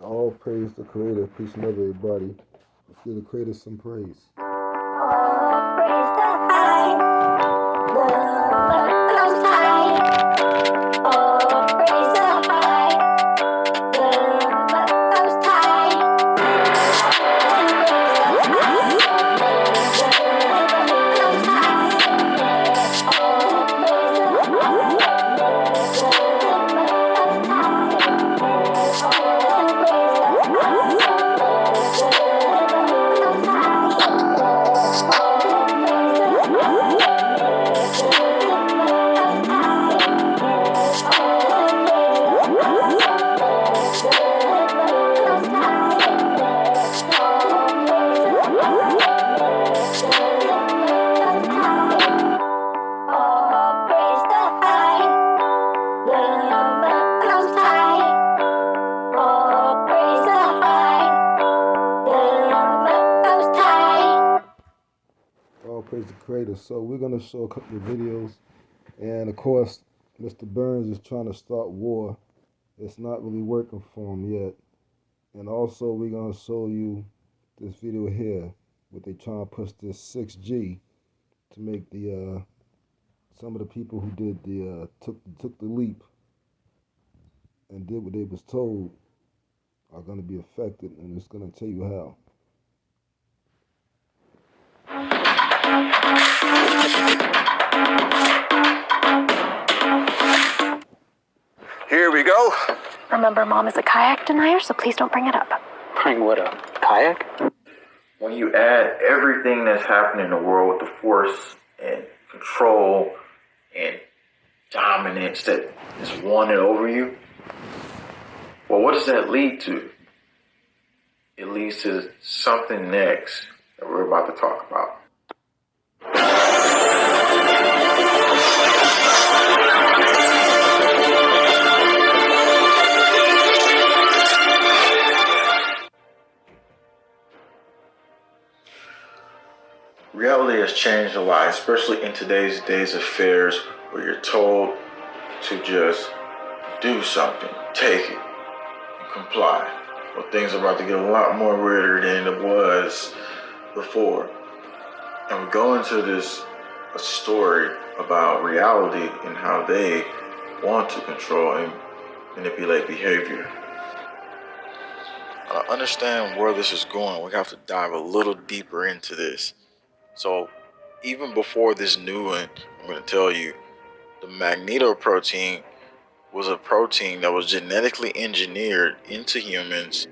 All praise the Creator. Peace and love, everybody. Let's give the Creator some praise. All praise the high, the most high. All praise the high, the most high. All praise the Creator. So we're gonna show a couple of videos, and of course, Mr. Burns is trying to start war. It's not really working for him yet. And also, we're gonna show you this video here, where they trying to push this 6G to make the some of the people who did the took the leap and did what they was told are gonna be affected, and it's gonna tell you how. Here we go. Remember, Mom is a kayak denier, so please don't bring it up. Bring what up? Kayak? When you add everything that's happening in the world with the force and control and dominance that is wanted over you, well, what does that lead to? It leads to something next that we're about to talk about. Reality has changed a lot, especially in today's days of affairs where you're told to just do something, take it, and comply. Well, things are about to get a lot more weirder than it was before. And we go into a story about reality and how they want to control and manipulate behavior. To understand where this is going, we have to dive a little deeper into this. So even before this new one, I'm going to tell you, the magnetoprotein was a protein that was genetically engineered into humans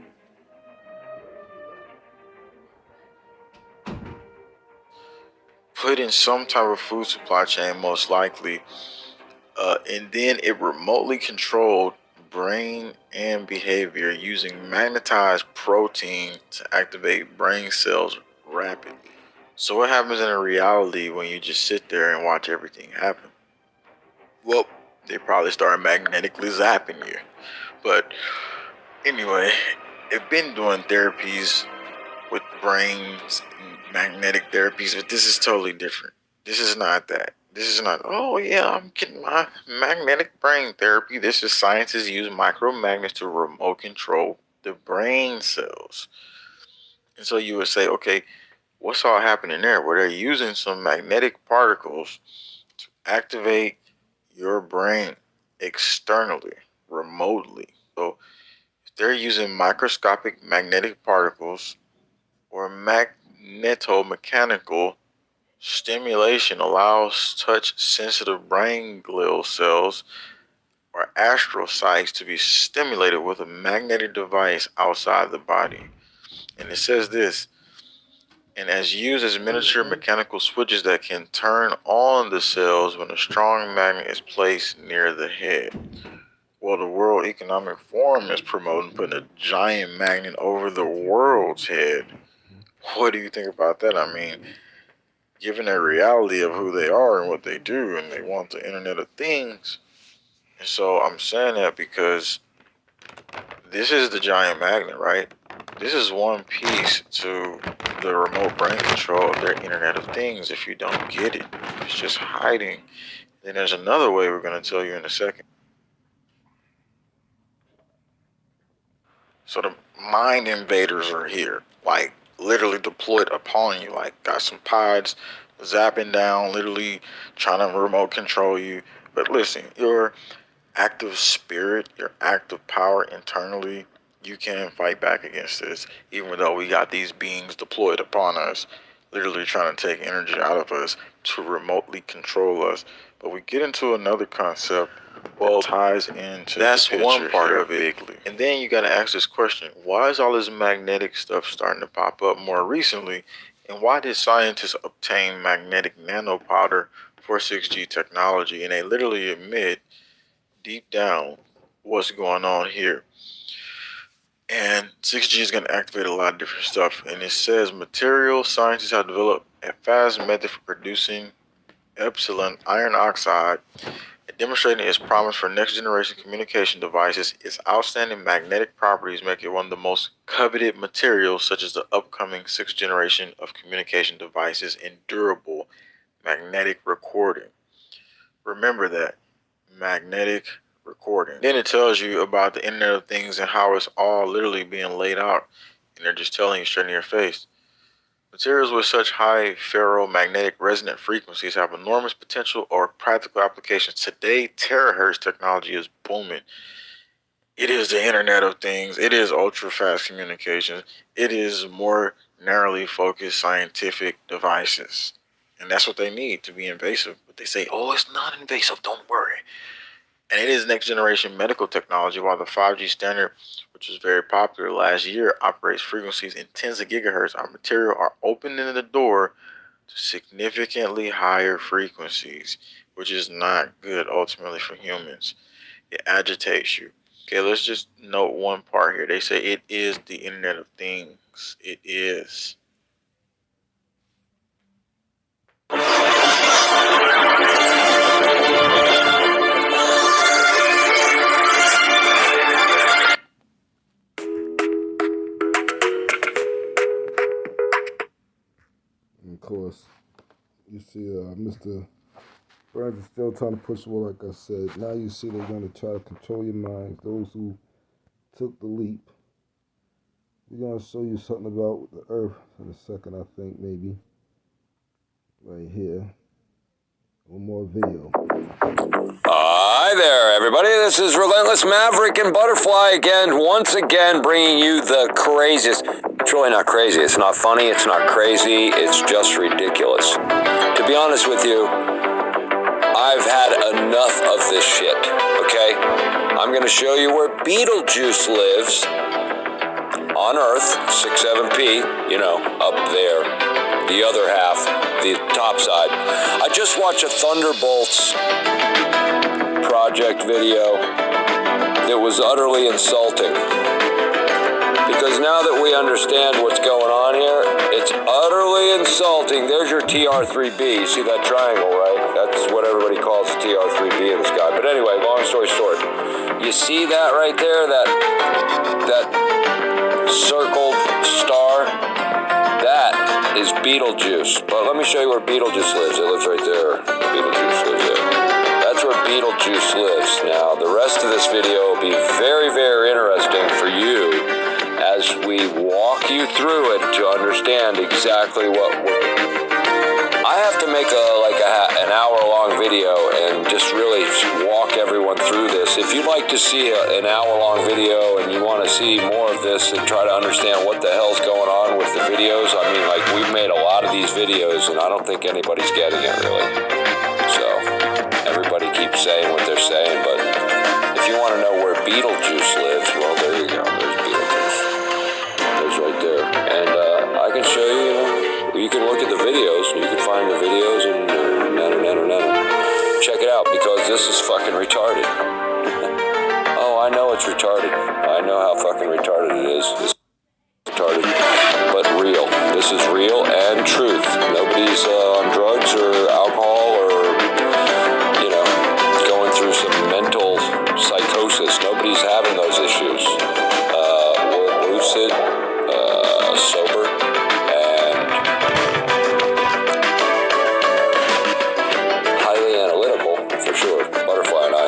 put in some type of food supply chain, most likely, and then it remotely controlled brain and behavior using magnetized protein to activate brain cells rapidly. So what happens in a reality when you just sit there and watch everything happen? Well, they probably start magnetically zapping you. But anyway, they've been doing therapies with brains, magnetic therapies, but this is totally different. This is not that. This is not, oh yeah, I'm getting my magnetic brain therapy. This is scientists use micromagnets to remote control the brain cells. And so you would say, okay, what's all happening there? Well, they're using some magnetic particles to activate your brain externally, remotely. So if they're using microscopic magnetic particles or magnetomechanical stimulation allows touch-sensitive brain glial cells or astrocytes to be stimulated with a magnetic device outside the body. And it says this, and as used as miniature mechanical switches that can turn on the cells when a strong magnet is placed near the head. Well, the World Economic Forum is promoting putting a giant magnet over the world's head. What do you think about that? I mean, given the reality of who they are and what they do, and they want the Internet of Things. And so I'm saying that because this is the giant magnet, right? This is one piece to the remote brain control of their Internet of Things. If you don't get it, it's just hiding. Then there's another way we're going to tell you in a second. So the mind invaders are here, like literally deployed upon you. Like got some pods zapping down, literally trying to remote control you. But listen, your active spirit, your active power internally, you can fight back against this, even though we got these beings deployed upon us, literally trying to take energy out of us to remotely control us. But we get into another concept, well, ties into that's one part of it. And then you got to ask this question: why is all this magnetic stuff starting to pop up more recently? And why did scientists obtain magnetic nanopowder for 6G technology? And they literally admit deep down what's going on here. And 6G is going to activate a lot of different stuff. And it says material scientists have developed a fast method for producing epsilon iron oxide, demonstrating its promise for next generation communication devices. Its outstanding magnetic properties make it one of the most coveted materials, such as the upcoming 6th generation of communication devices and durable magnetic recording. Remember that, magnetic recording. Then it tells you about the Internet of Things and how it's all literally being laid out, and they're just telling you straight in your face. Materials with such high ferromagnetic resonant frequencies have enormous potential or practical applications. Today, terahertz technology is booming. It is the Internet of Things. It is ultra-fast communications. It is more narrowly focused scientific devices. And that's what they need to be invasive. But they say, oh, it's not invasive, don't worry. And it is next generation medical technology, while the 5G standard, which was very popular last year, operates frequencies in tens of gigahertz. Our material are opening the door to significantly higher frequencies, which is not good ultimately for humans. It agitates you. Okay, let's just note one part here. They say it is the Internet of Things. It is. Of course, you see Mr. Burns is still trying to push away, like I said. Now you see they're going to try to control your minds, those who took the leap. We're going to show you something about the Earth in a second, I think, maybe. Right here. One more video. Hi there, everybody. This is Relentless Maverick and Butterfly again, once again, bringing you the craziest. It's really not crazy. It's not funny. It's not crazy. It's just ridiculous. To be honest with you, I've had enough of this shit, okay? I'm going to show you where Beetlejuice lives on Earth, 67P, you know, up there, the other half, the top side. I just watched a Thunderbolts project video that was utterly insulting. Because now that we understand what's going on here, it's utterly insulting. There's your TR3B. You see that triangle, right? That's what everybody calls the TR3B in the sky. But anyway, long story short, you see that right there, that circled star? That is Beetlejuice. But let me show you where Beetlejuice lives. It lives right there. Beetlejuice lives there. That's where Beetlejuice lives. Now, the rest of this video will be very, very interesting for you as we walk you through it to understand exactly what I have to make an hour-long video and just really walk everyone through this. If you'd like to see an hour-long video and you want to see more of this and try to understand what the hell's going on with the videos, I mean, like, we've made a lot of these videos and I don't think anybody's getting it, really. So, everybody keeps saying what they're saying, but if you want to know where Beetlejuice lives, well, there you go. There's Beetlejuice. There's right there. And I can show you, you can look at the videos, you can find the videos and check it out, because this is fucking retarded. Oh, I know it's retarded. I know how fucking retarded it is. It's retarded, but real. This is real and truth. Nobody's on drugs or alcohol or, you know, going through some mental psychosis. Nobody's having those issues. We're lucid, sober, and highly analytical, for sure, Butterfly and I.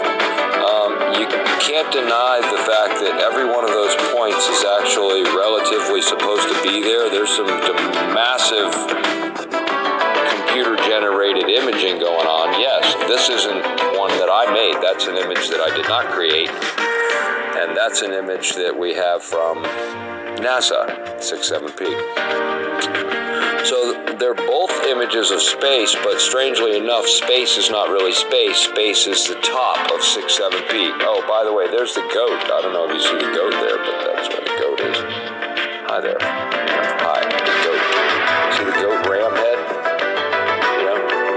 You can't deny the fact that every one of those points is actually relatively supposed to be there. There's some massive computer-generated imaging going on. Yes, this isn't one that I made. That's an image that I did not create. And that's an image that we have from NASA, 67P. So they're both images of space, but strangely enough, space is not really space. Space is the top of 67P. Oh, by the way, there's the goat. I don't know if you see the goat there, but that's where the goat is. Hi there. Hi, the goat. See the goat ram head?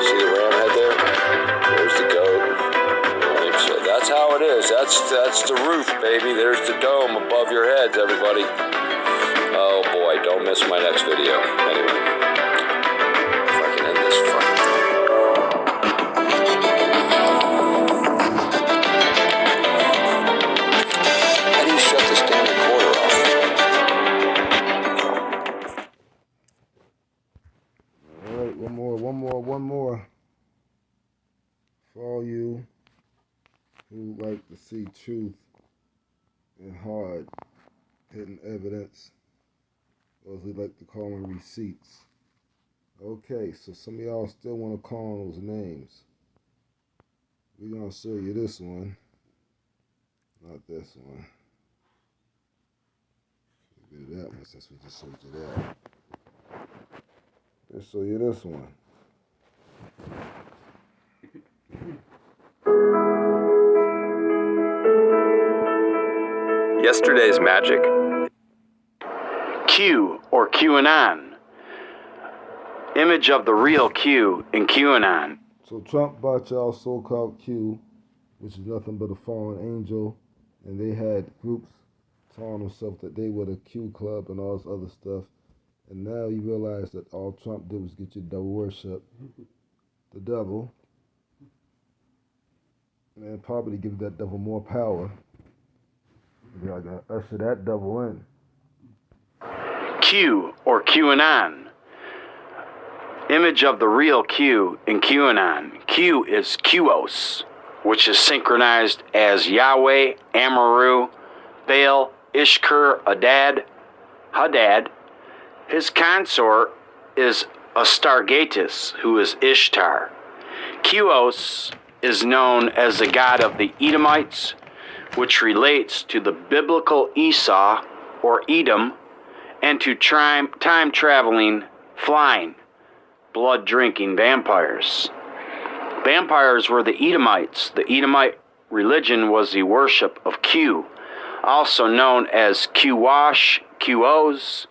See the ram head there? There's the goat. Right, so that's how it is. That's the roof, baby. There's the dome above your heads, everybody. Oh boy, don't miss my next video. Anyway, if I can end this fucking thing. How do you shut this damn recorder off? All right, one more. For all you who like to see truth and hard hidden evidence, or as we like to call them, receipts. Okay, so some of y'all still want to call those names. We're going to show you this one, not this one. Should do that one since we just showed you that. Let's show you this one. Yesterday's magic. Q, or QAnon. Image of the real Q in QAnon. So Trump bought y'all so-called Q, which is nothing but a fallen angel, and they had groups telling themselves that they were the Q Club and all this other stuff. And now you realize that all Trump did was get you devil worship, the devil, and probably give that devil more power. You're going to usher that devil in. Q, or QAnon. Image of the real Q in QAnon. Q is Qos, which is synchronized as Yahweh, Amaru, Baal, Ishkur, Hadad. His consort is Astargatis, who is Ishtar. Qos is known as the god of the Edomites, which relates to the biblical Esau, or Edom, and to time-traveling, flying, blood-drinking vampires. Vampires were the Edomites. The Edomite religion was the worship of Q, also known as Qwash, Qos.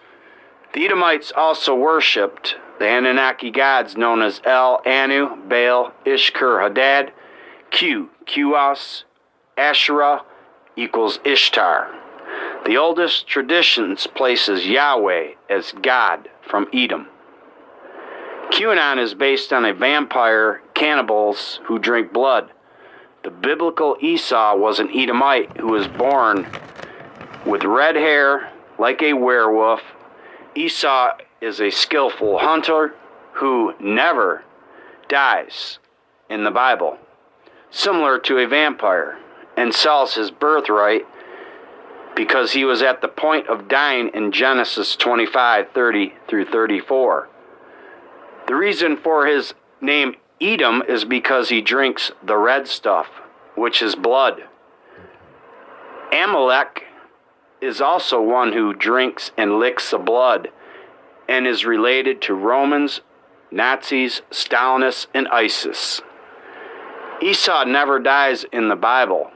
The Edomites also worshipped the Anunnaki gods known as El, Anu, Baal, Ishkur, Hadad, Q, Qos, Asherah equals Ishtar. The oldest traditions places Yahweh as God from Edom. QAnon is based on a vampire cannibals who drink blood. The biblical Esau was an Edomite who was born with red hair like a werewolf. Esau is a skillful hunter who never dies in the Bible, similar to a vampire, and sells his birthright because he was at the point of dying in Genesis 25:30 through 34. The reason for his name Edom is because he drinks the red stuff, which is blood. Amalek is also one who drinks and licks the blood and is related to Romans, Nazis, Stalinists, and ISIS. Esau never dies in the Bible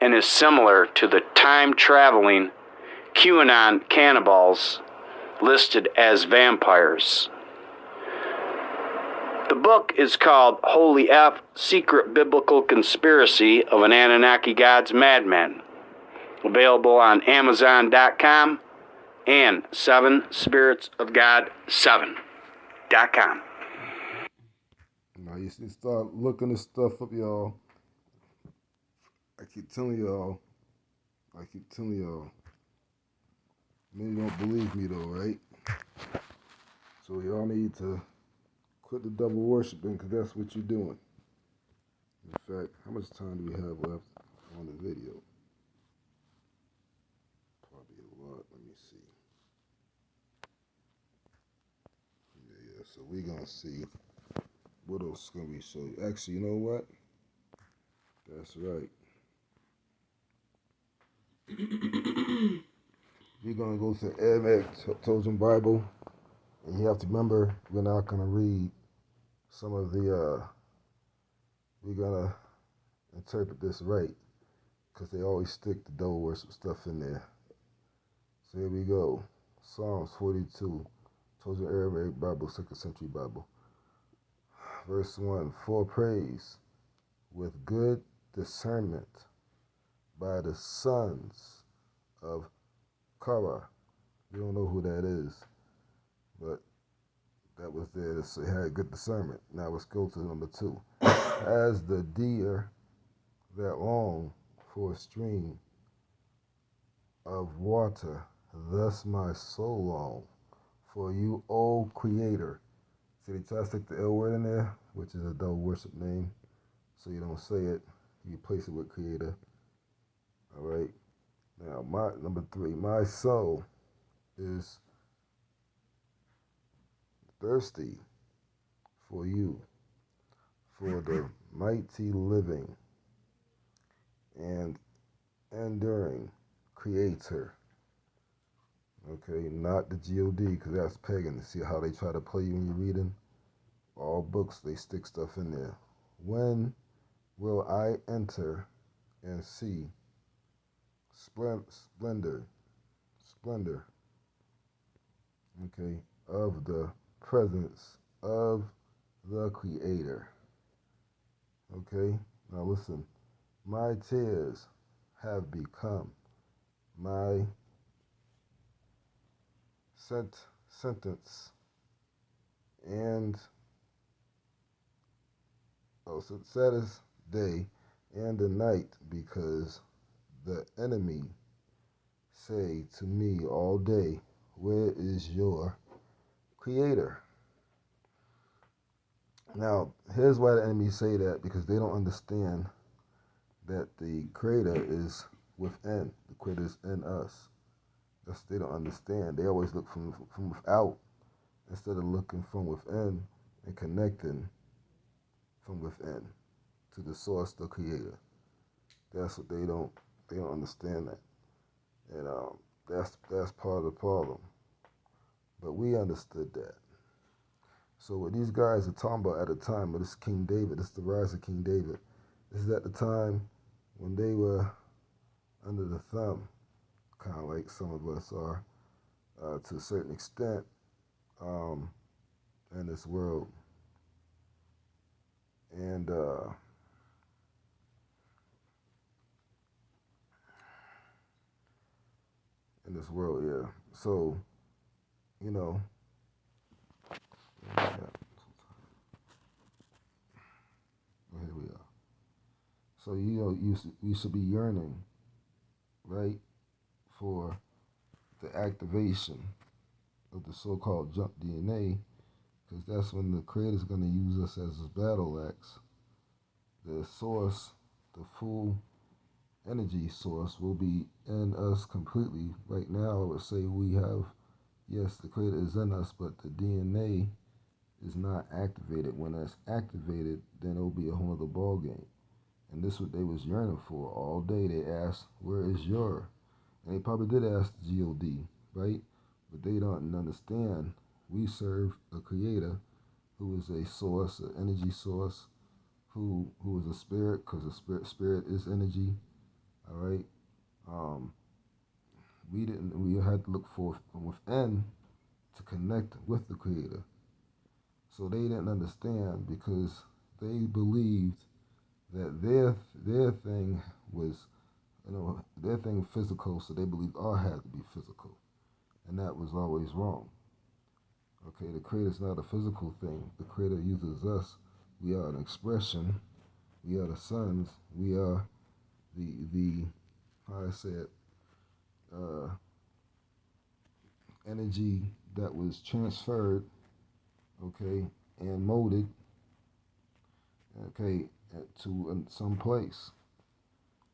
and is similar to the time-traveling QAnon cannibals listed as vampires. The book is called Holy F, Secret Biblical Conspiracy of an Anunnaki God's Madman. Available on Amazon.com and 7spiritsofgod7.com. Now you should start looking this stuff up, y'all. I keep telling y'all. Many don't believe me though, right? So y'all need to quit the double worshiping, because that's what you're doing. In fact, how much time do we have left on the video? Probably a lot. Let me see. So we're gonna see what else can we show you. Actually, you know what? That's right. We're gonna go to Aramaic Chosen Bible, and you have to remember we're not gonna read some of the. We're gonna interpret this right, because they always stick the devil worship stuff in there. So here we go. Psalms 42, Chosen Aramaic Bible, 2nd century Bible. Verse 1, for praise with good discernment by the sons of Korah. We don't know who that is, but that was there to say had good discernment. Now let's go to number 2. As the deer that long for a stream of water, thus my soul long for you, O Creator. See, they try to stick the L word in there, which is a devil worship name, so you don't say it. You replace it with Creator. All right. Now, my number 3. My soul is thirsty for you, for the mighty living and enduring Creator. Okay, not the God, because that's pagan. See how they try to play you when you're reading? All books, they stick stuff in there. When will I enter and see splendor, okay, of the presence of the Creator? Okay, now listen. My tears have become my sentence and saddest day and the night, because the enemy say to me all day, where is your Creator? Now, here's why the enemy say that, because they don't understand that the Creator is within. The Creator is in us. They don't understand. They always look from without instead of looking from within and connecting from within to the source, the Creator. That's what they don't understand that, and that's part of the problem. But we understood that. So what these guys are talking about at the time, but this is King David, this is the rise of King David. This is at the time when they were under the thumb, kind of like some of us are, to a certain extent, in this world. And in this world, yeah. So, you know, here we are. So, you know, you should be yearning, right, for the activation of the so-called junk DNA, because that's when the Creator's going to use us as his battle axe. The source, the full energy source, will be in us completely. Right now, I would say we have, yes, the Creator is in us, but the DNA is not activated. When that's activated, then it'll be a whole other ball game. And this is what they was yearning for all day. They asked, where is your? And they probably did ask the God, right? But they don't understand. We serve a Creator who is a source, an energy source, who is a spirit, because the spirit is energy. All right. We had to look for from within to connect with the Creator. So they didn't understand, because they believed that their thing was, their thing physical, so they believed our had to be physical. And that was always wrong. Okay, the Creator is not a physical thing. The Creator uses us. We are an expression. We are the sons. We are the how I said, energy that was transferred, okay, and molded, okay, to some place.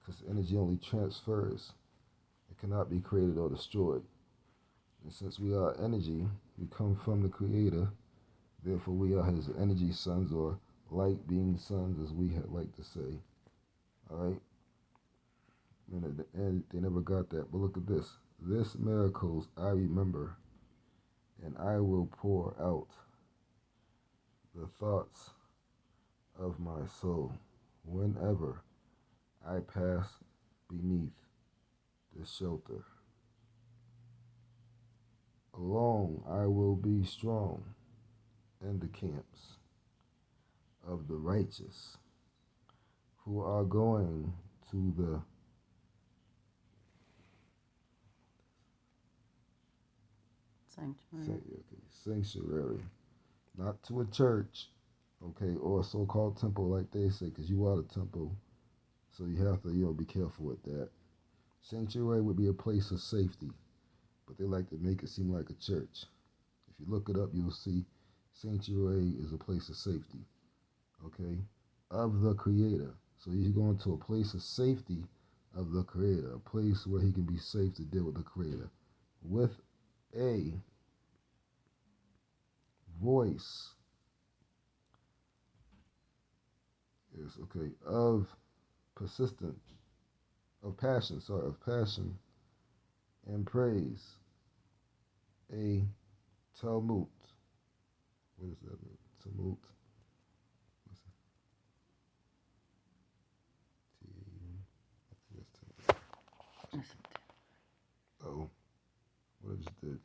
Because energy only transfers. It cannot be created or destroyed. And since we are energy, we come from the Creator. Therefore, we are his energy sons, or light being sons, as we like to say. All right? And at the end, they never got that. But look at this. This miracles I remember, and I will pour out the thoughts of my soul whenever I pass beneath the shelter. Alone I will be strong in the camps of the righteous who are going to the sanctuary, not to a church, okay, or a so-called temple like they say, because you are the temple, so you have to, be careful with that. Sanctuary would be a place of safety, but they like to make it seem like a church. If you look it up, you'll see sanctuary is a place of safety, okay, of the Creator. So he's going to a place of safety of the Creator, a place where he can be safe to deal with the Creator, with a voice, yes, okay, of passion and praise, a Talmud. What does that mean? Talmud. Oh, what I just did.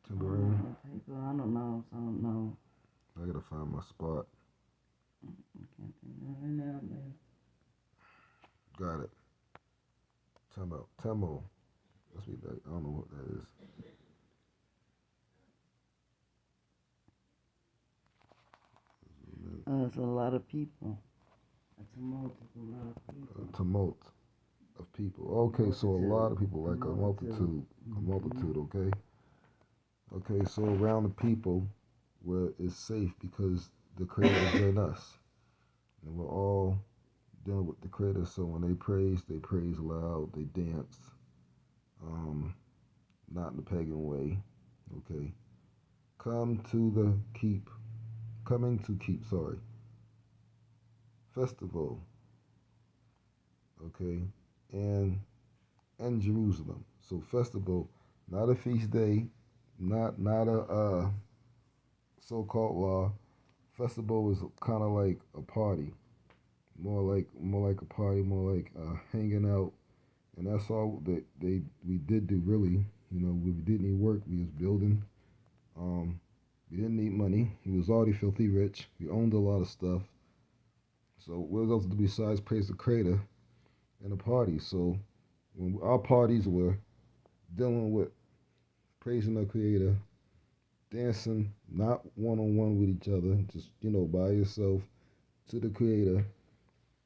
Tambourine. I don't know. I gotta find my spot. I can't think of it right now, man. Got it. Temo. Must be that. I don't know what that is. It's a lot of people. A tumult is a lot of people. A tumult of people. Okay, so a lot of people, like a multitude. A multitude, okay? Okay, so around the people where it's safe because the Creator is in us. And we're all dealing with the Creator, so when they praise loud, they dance. Not in the pagan way, okay? Coming to keep, festival, okay? And Jerusalem. So festival, not a feast day, not a so-called law. Festival is kind of like a party, more like a party, more like hanging out, and that's all that we did do really. We didn't need work. We was building. We didn't need money. We was already filthy rich. We owned a lot of stuff. So what else to do besides praise the Creator and a party? So when our parties were dealing with praising the Creator, dancing, not one-on-one with each other, just, by yourself to the Creator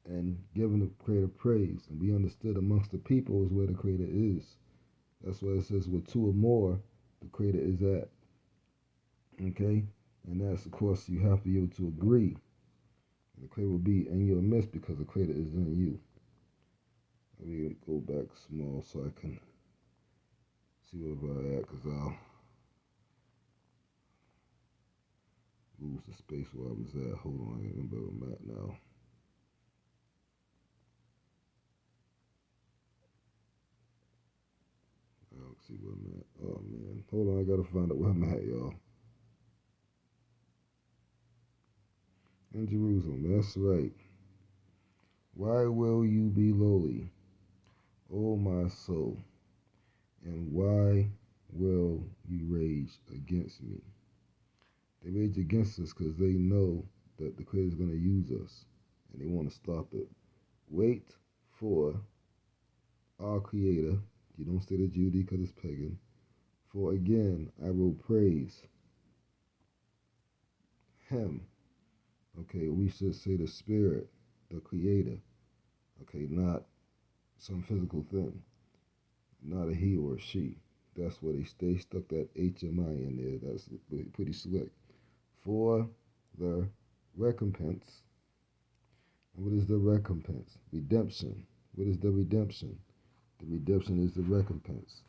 and giving the Creator praise. And we understood amongst the people is where the Creator is. That's why it says where two or more, the Creator is at. Okay? And that's, of course, you have to be able to agree. And the Creator will be in your midst because the Creator is in you. Let me go back small so I can see where I'm at, because I'll lose the space where I was at. Hold on, I remember where I'm at now. I'll see where I'm at. Oh man, hold on, I gotta find out where I'm at, y'all. In Jerusalem, that's right. Why will you be lowly, O my soul? And why will you rage against me? They rage against us because they know that the Creator is going to use us, and they want to stop it. Wait for our Creator. You don't say the Judy because it's pagan. For again, I will praise Him. Okay, we should say the Spirit, the Creator. Okay, not some physical thing. Not a he or a she. That's where they stuck that HMI in there. That's pretty slick. For the recompense. And what is the recompense? Redemption. What is the redemption? The redemption is the recompense.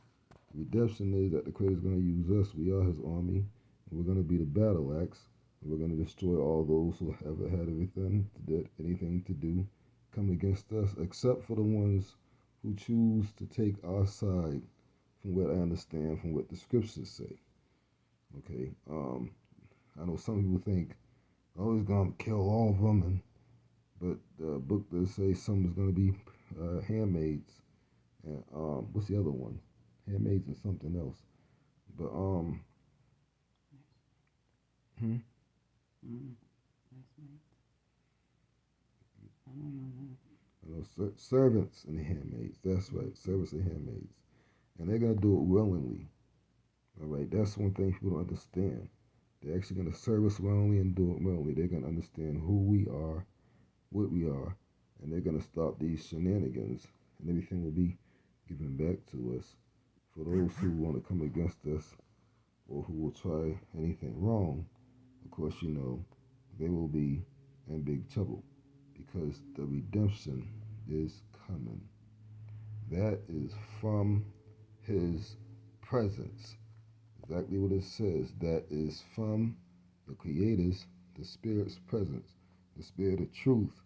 The redemption is that the Creator's going to use us. We are His army, and we're going to be the battle axe. And we're going to destroy all those who ever had anything to do come against us, except for the ones who choose to take our side, from what I understand, from what the scriptures say. Okay, I know some people think, oh, he's going to kill all of them, but the book does say some is going to be handmaids, and what's the other one? Handmaids and something else. But servants and handmaids. That's right, servants and handmaids, and they're gonna do it willingly. All right, that's one thing people don't understand. They're actually gonna serve us willingly and do it willingly. They're gonna understand who we are, what we are, and they're gonna stop these shenanigans, and everything will be given back to us. For those who want to come against us or who will try anything wrong, of course, you know, they will be in big trouble because the redemption is coming. That is from His presence. Exactly what it says. That is from the Creator's, the Spirit's presence. The Spirit of truth,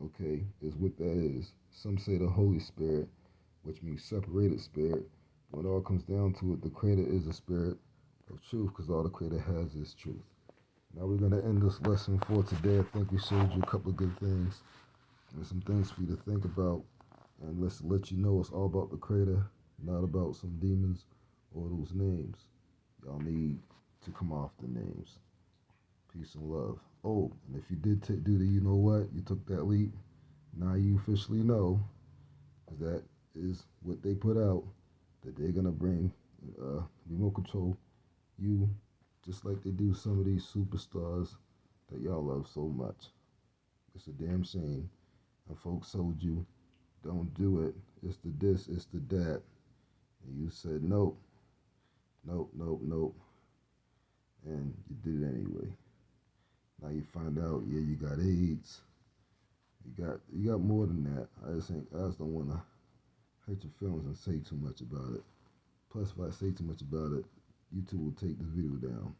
okay, is what that is. Some say the Holy Spirit, which means separated spirit. When it all comes down to it, the Creator is a spirit of truth because all the Creator has is truth. Now we're going to end this lesson for today. I think we showed you a couple of good things and some things for you to think about. And let's let you know it's all about the Creator, not about some demons or those names. Y'all need to come off the names. Peace and love. Oh, and if you did do the you know what, you took that leap, now you officially know, because that is what they put out, that they're going to bring remote control you just like they do some of these superstars that y'all love so much. It's a damn shame. And folks told you, don't do it. It's the this, it's the that. And you said, nope, nope, nope, nope. And you did it anyway. Now you find out, yeah, you got AIDS. You got more than that. I just don't want to hurt your feelings and say too much about it. Plus, if I say too much about it, YouTube will take the video down.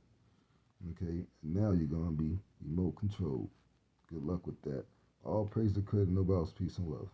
Okay, now you're going to be remote controlled. Good luck with that. All praise to Creator, nobody else. Peace and love.